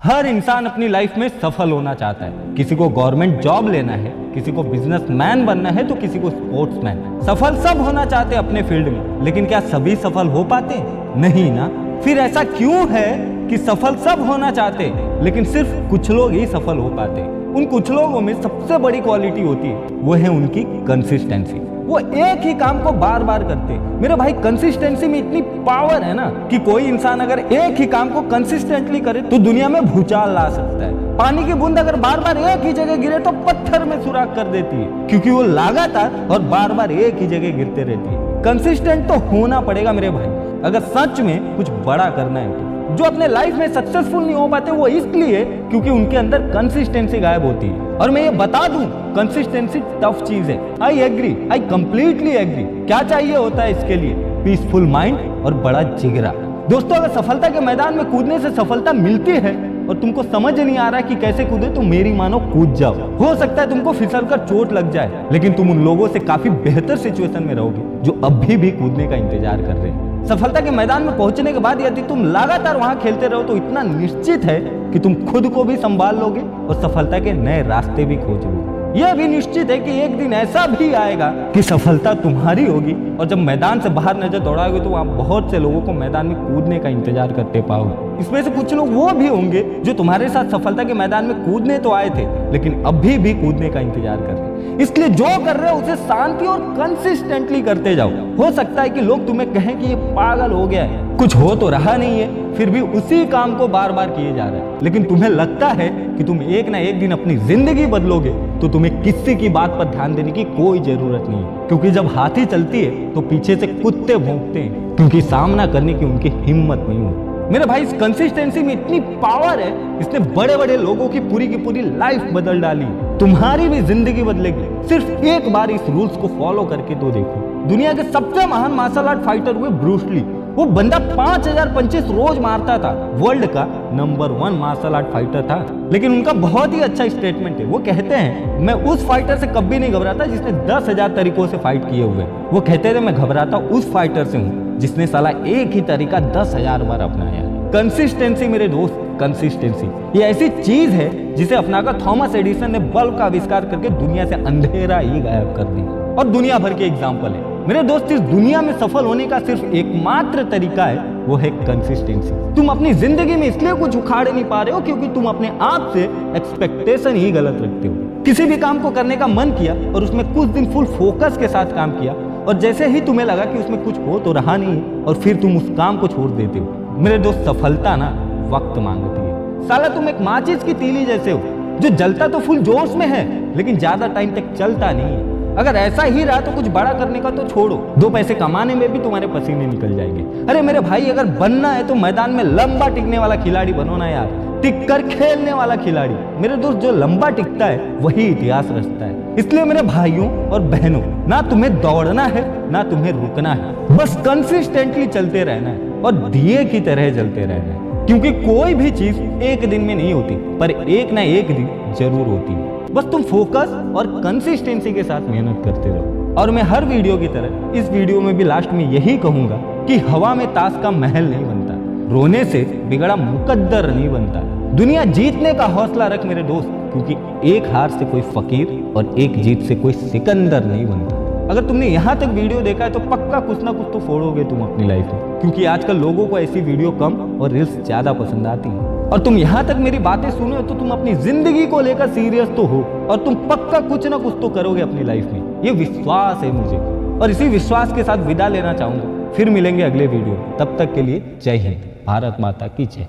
हर इंसान अपनी लाइफ में सफल होना चाहता है। किसी को गवर्नमेंट जॉब लेना है, किसी को बिजनेसमैन बनना है, तो किसी को स्पोर्ट्समैन। सफल सब होना चाहते हैं अपने फील्ड में, लेकिन क्या सभी सफल हो पाते? नहीं ना। फिर ऐसा क्यों है कि सफल सब होना चाहते लेकिन सिर्फ कुछ लोग ही सफल हो पाते? उन कुछ लोगों में सबसे बड़ी क्वालिटी होती है, वो है उनकी कंसिस्टेंसी। वो एक ही काम को बार बार करते। मेरे भाई, कंसिस्टेंसी में इतनी पावर है ना कि कोई इंसान अगर एक ही काम को कंसिस्टेंटली करे तो दुनिया में भूचाल ला सकता है। पानी की बूंद अगर बार बार एक ही जगह गिरे तो पत्थर में सुराख कर देती है, क्योंकि वो लगातार और बार बार एक ही जगह गिरते रहती है। कंसिस्टेंट तो होना पड़ेगा मेरे भाई, अगर सच में कुछ बड़ा करना है तो। जो अपने लाइफ में सक्सेसफुल नहीं हो पाते वो इसलिए क्योंकि उनके अंदर कंसिस्टेंसी गायब होती है। और मैं ये बता दूं, कंसिस्टेंसी टफ चीज है। I agree, I completely agree. क्या चाहिए होता है इसके लिए? पीसफुल माइंड और बड़ा जिगरा। दोस्तों, अगर सफलता के मैदान में कूदने से सफलता मिलती है और तुमको समझ नहीं आ रहा कि कैसे कूदे, तो मेरी मानो कूद जाओ। हो सकता है तुमको फिसल कर चोट लग जाए, लेकिन तुम उन लोगों से काफी बेहतर सिचुएशन में रहोगे जो अभी भी कूदने का इंतजार कर रहे हैं। सफलता के मैदान में पहुंचने के बाद यदि तुम लगातार वहां खेलते रहो तो इतना निश्चित है कि तुम खुद को भी संभाल लोगे और सफलता के नए रास्ते भी खोज लोगे। यह भी निश्चित है कि एक दिन ऐसा भी आएगा कि सफलता तुम्हारी होगी, और जब मैदान से बाहर नजर दौड़ाओगे तो वहां बहुत से लोगों को मैदान में कूदने का इंतजार करते पाओगे। इसमें से कुछ लोग वो भी होंगे जो तुम्हारे साथ सफलता के मैदान में कूदने तो आए थे, लेकिन अभी भी कूदने का इंतजार कर रहे हैं। इसलिए जो कर रहे हो उसे शांति और कंसिस्टेंटली करते जाओ। हो सकता है कि लोग तुम्हें कहें कि ये पागल हो गया है, कुछ हो तो रहा नहीं है, फिर भी उसी काम को बार बार किए जा रहे हैं। लेकिन तुम्हें लगता है कि तुम एक ना एक दिन अपनी जिंदगी बदलोगे, तो तुम्हें किसी की बात पर ध्यान देने की कोई जरूरत नहीं है, क्योंकि जब हाथी चलती है तो पीछे से कुत्ते भौंकते हैं, क्योंकि सामना करने की उनकी हिम्मत नहीं होती। मेरे भाई, इस कंसिस्टेंसी में इतनी पावर है, इसने बड़े बड़े लोगों की पूरी लाइफ बदल डाली। तुम्हारी भी जिंदगी बदलेगी। सिर्फ एक बार इस रूल्स को फॉलो करके तो देखो। दुनिया के सबसे महान मार्शल आर्ट फाइटर हुए ब्रूस ली। वो बंदा 5000 पंचेस रोज मारता था, वर्ल्ड का नंबर 1 मार्शल आर्ट फाइटर था। लेकिन उनका बहुत ही अच्छा स्टेटमेंट है। वो कहते हैं, मैं उस फाइटर से कभी नहीं घबराता जिसने 10,000 तरीकों से फाइट किए हुए। वो कहते थे, मैं घबराता उस फाइटर से हूँ जिसने साला एक ही तरीका 10,000 बार अपनाया। कंसिस्टेंसी मेरे दोस्त, कंसिस्टेंसी ये ऐसी चीज है जिसे अपनाकर थॉमस एडिसन ने बल्ब का आविष्कार करके दुनिया से अंधेरा ही गायब कर दिया। और दुनिया भर के एग्जाम्पल है मेरे दोस्त। इस दुनिया में सफल होने का सिर्फ एकमात्र तरीका है, वो है कंसिस्टेंसी। तुम अपनी जिंदगी में इसलिए कुछ उखाड़ नहीं पा रहे हो क्योंकि तुम अपने आप से एक्सपेक्टेशन ही गलत रखते हो। किसी भी काम को करने का मन किया और उसमें कुछ दिन फुल फोकस के साथ काम किया, और जैसे ही तुम्हें लगा कि उसमें कुछ हो तो रहा नहीं, और फिर तुम उस काम को छोड़ देते हो। मेरे दोस्त, सफलता ना वक्त मांगती है। साला तुम एक माचिस की तीली जैसे हो जो जलता तो फुल जोश में है, लेकिन ज्यादा टाइम तक चलता नहीं है। अगर ऐसा ही रहा तो कुछ बड़ा करने का तो छोड़ो, 2 पैसे कमाने में भी तुम्हारे पसीने निकल जाएंगे। अरे मेरे भाई, अगर बनना है तो मैदान में लंबा टिकने वाला खिलाड़ी बनो ना यार, टिक कर खेलने वाला खिलाड़ी। मेरे दोस्त, जो लंबा टिकता है वही इतिहास रचता है। इसलिए मेरे भाइयों और बहनों, ना तुम्हें दौड़ना है ना तुम्हें रुकना है, बस कंसिस्टेंटली चलते रहना है और दिए की तरह जलते रहना है। क्योंकि कोई भी चीज एक दिन में नहीं होती, पर एक ना एक दिन जरूर होती है। बस तुम फोकस और कंसिस्टेंसी के साथ मेहनत करते रहो। और मैं हर वीडियो की तरह इस वीडियो में भी लास्ट में यही कहूंगा कि हवा में ताश का महल नहीं बनता, रोने से बिगड़ा मुकद्दर नहीं बनता। दुनिया जीतने का हौसला रख मेरे दोस्त, क्योंकि एक हार से कोई फकीर और एक जीत से कोई सिकंदर नहीं बनता। अगर तुमने यहाँ तक वीडियो देखा है तो पक्का कुछ ना कुछ तो फोड़ोगे तुम अपनी लाइफ में, क्योंकि आजकल लोगों को ऐसी वीडियो कम और रील्स ज्यादा पसंद आती हैं। और तुम यहाँ तक मेरी बातें सुने हो तो तुम अपनी जिंदगी को लेकर सीरियस तो हो, और तुम पक्का कुछ ना कुछ तो करोगे अपनी लाइफ में। ये विश्वास है मुझे, और इसी विश्वास के साथ विदा लेना चाहूंगा। फिर मिलेंगे अगले वीडियो। तब तक के लिए जय हिंद, भारत माता की जय।